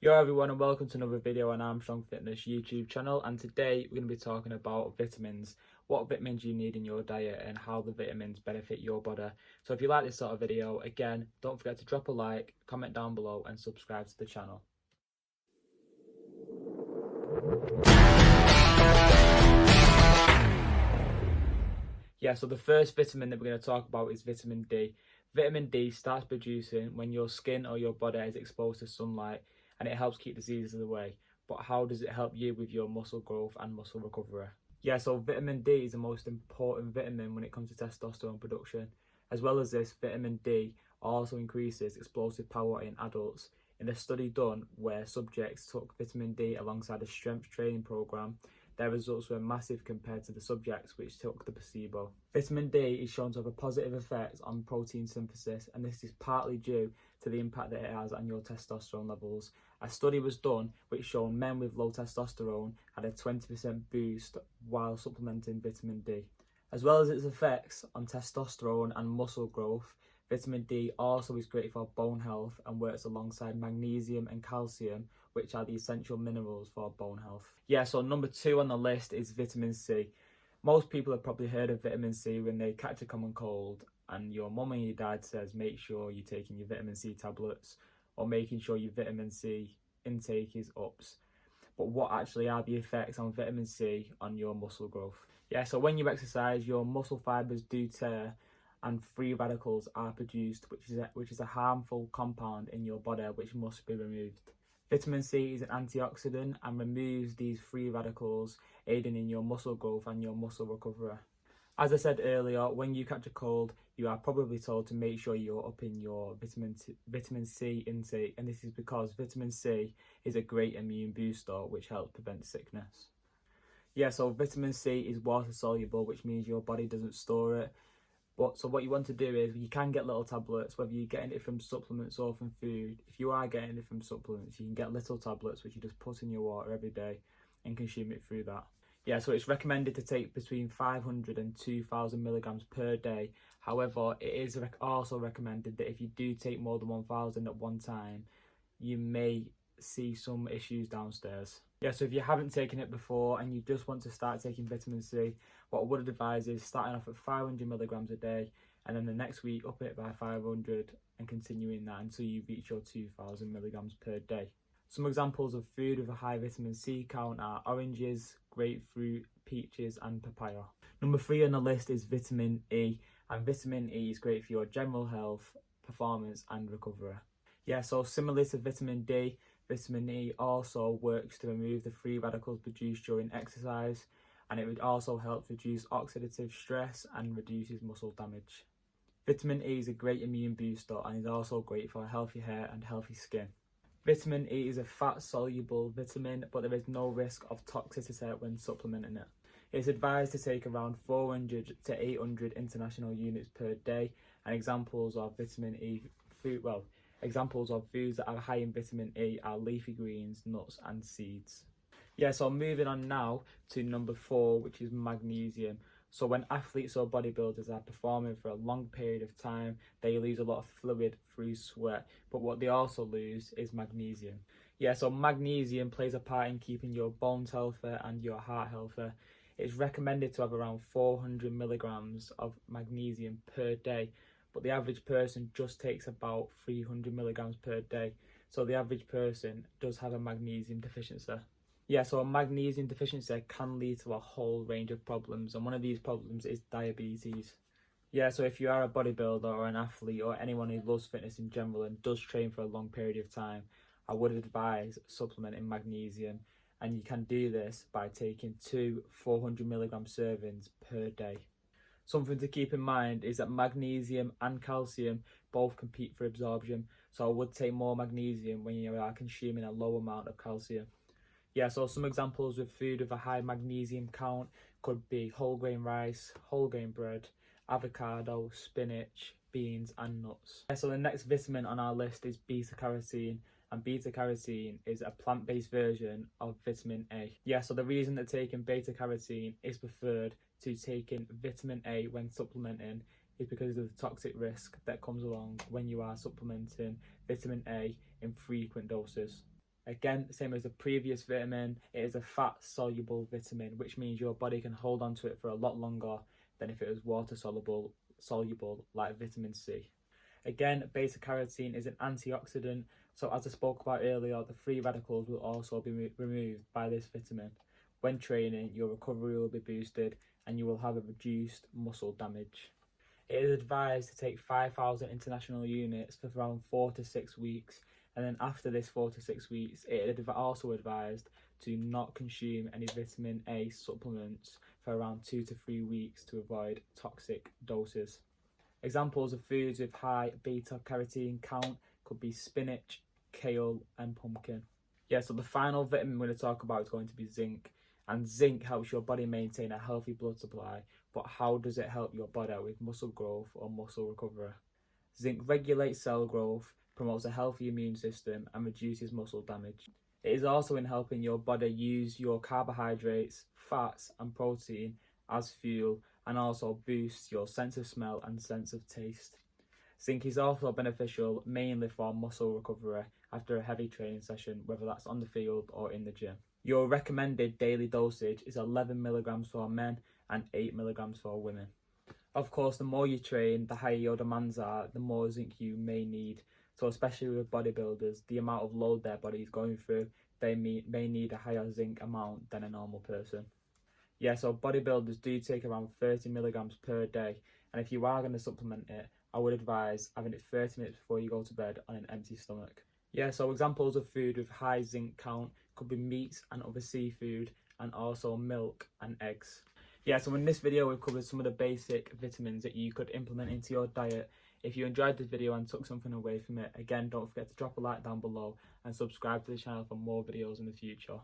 Yo everyone, and welcome to another video on Armstrong Fitness YouTube channel. And today we're going to be talking about vitamins, what vitamins you need in your diet and how the vitamins benefit your body. So if you like this sort of video, again, don't forget to drop a like, comment down below and subscribe to the channel. Yeah, so the first vitamin that we're going to talk about is vitamin D. Vitamin D starts producing when your skin or your body is exposed to sunlight, and it helps keep diseases away. But how does it help you with your muscle growth and muscle recovery? Yeah, so vitamin D is the most important vitamin when it comes to testosterone production. As well as this, vitamin D also increases explosive power in adults. In a study done where subjects took vitamin D alongside a strength training program, their results were massive compared to the subjects which took the placebo. Vitamin D is shown to have a positive effect on protein synthesis, and this is partly due to the impact that it has on your testosterone levels. A study was done which showed men with low testosterone had a 20% boost while supplementing vitamin D. As well as its effects on testosterone and muscle growth, vitamin D also is great for bone health and works alongside magnesium and calcium, which are the essential minerals for bone health. Yeah, so number 2 on the list is vitamin C. Most people have probably heard of vitamin C when they catch a common cold, and your mum and your dad says make sure you're taking your vitamin C tablets or making sure your vitamin C intake is ups. But what actually are the effects on vitamin C on your muscle growth? Yeah, so when you exercise, your muscle fibers do tear and free radicals are produced, which is a harmful compound in your body which must be removed. Vitamin C is an antioxidant and removes these free radicals, aiding in your muscle growth and your muscle recovery. As I said earlier, when you catch a cold, you are probably told to make sure you're upping your vitamin C intake, and this is because vitamin C is a great immune booster which helps prevent sickness. Yeah, so vitamin C is water soluble, which means your body doesn't store it. So what you want to do is, you can get little tablets, whether you're getting it from supplements or from food. If you are getting it from supplements, you can get little tablets which you just put in your water every day and consume it through that. Yeah, so it's recommended to take between 500 and 2,000 milligrams per day. However, it is also recommended that if you do take more than 1,000 at one time, you may see some issues downstairs. Yeah, so if you haven't taken it before and you just want to start taking vitamin C, what I would advise is starting off at 500 milligrams a day, and then the next week up it by 500 and continuing that until you reach your 2,000 milligrams per day. Some examples of food with a high vitamin C count are oranges, grapefruit, peaches and papaya. Number 3 on the list is vitamin E, and vitamin E is great for your general health, performance and recovery. Yeah, so similar to vitamin D, vitamin E also works to remove the free radicals produced during exercise, and it would also help reduce oxidative stress and reduces muscle damage. Vitamin E is a great immune booster and is also great for healthy hair and healthy skin. Vitamin E is a fat-soluble vitamin, but there is no risk of toxicity when supplementing it. It's advised to take around 400 to 800 international units per day, and examples of vitamin E examples of foods that are high in vitamin E are leafy greens, nuts and seeds. Yeah, so moving on now to number 4, which is magnesium. So when athletes or bodybuilders are performing for a long period of time, they lose a lot of fluid through sweat, but what they also lose is magnesium. Yeah, so magnesium plays a part in keeping your bones healthy and your heart healthy. It's recommended to have around 400 milligrams of magnesium per day, but the average person just takes about 300 milligrams per day. So the average person does have a magnesium deficiency. Yeah, so a magnesium deficiency can lead to a whole range of problems, and one of these problems is diabetes. Yeah, so if you are a bodybuilder or an athlete or anyone who loves fitness in general and does train for a long period of time, I would advise supplementing magnesium, and you can do this by taking 2 400 milligram servings per day. Something to keep in mind is that magnesium and calcium both compete for absorption, so I would take more magnesium when you are consuming a low amount of calcium. Yeah, so some examples with food with a high magnesium count could be whole grain rice, whole grain bread, avocado, spinach, beans and nuts. Yeah, so the next vitamin on our list is beta-carotene, and beta-carotene is a plant-based version of vitamin A. Yeah, so the reason that taking beta-carotene is preferred to taking vitamin A when supplementing is because of the toxic risk that comes along when you are supplementing vitamin A in frequent doses. Again, same as the previous vitamin, it is a fat-soluble vitamin, which means your body can hold on to it for a lot longer than if it was water-soluble like vitamin C. Again, beta-carotene is an antioxidant, so as I spoke about earlier, the free radicals will also be removed by this vitamin. When training, your recovery will be boosted and you will have a reduced muscle damage. It is advised to take 5,000 international units for around 4 to 6 weeks, and then after this 4 to 6 weeks, it is also advised to not consume any vitamin A supplements for around 2 to 3 weeks to avoid toxic doses. Examples of foods with high beta-carotene count could be spinach, kale and pumpkin. Yeah, so the final vitamin we're going to talk about is going to be zinc. And zinc helps your body maintain a healthy blood supply, but how does it help your body with muscle growth or muscle recovery? Zinc regulates cell growth, promotes a healthy immune system and reduces muscle damage. It is also in helping your body use your carbohydrates, fats and protein as fuel, and also boosts your sense of smell and sense of taste. Zinc is also beneficial mainly for muscle recovery after a heavy training session, whether that's on the field or in the gym. Your recommended daily dosage is 11 milligrams for men and 8 milligrams for women. Of course, the more you train, the higher your demands are, the more zinc you may need. So especially with bodybuilders, the amount of load their body is going through, they may need a higher zinc amount than a normal person. Yeah, so bodybuilders do take around 30 milligrams per day, and if you are going to supplement it, I would advise having it 30 minutes before you go to bed on an empty stomach. Yeah, so examples of food with high zinc count could be meats and other seafood, and also milk and eggs. Yeah, so in this video we've covered some of the basic vitamins that you could implement into your diet. If you enjoyed this video and took something away from it, again, don't forget to drop a like down below and subscribe to the channel for more videos in the future.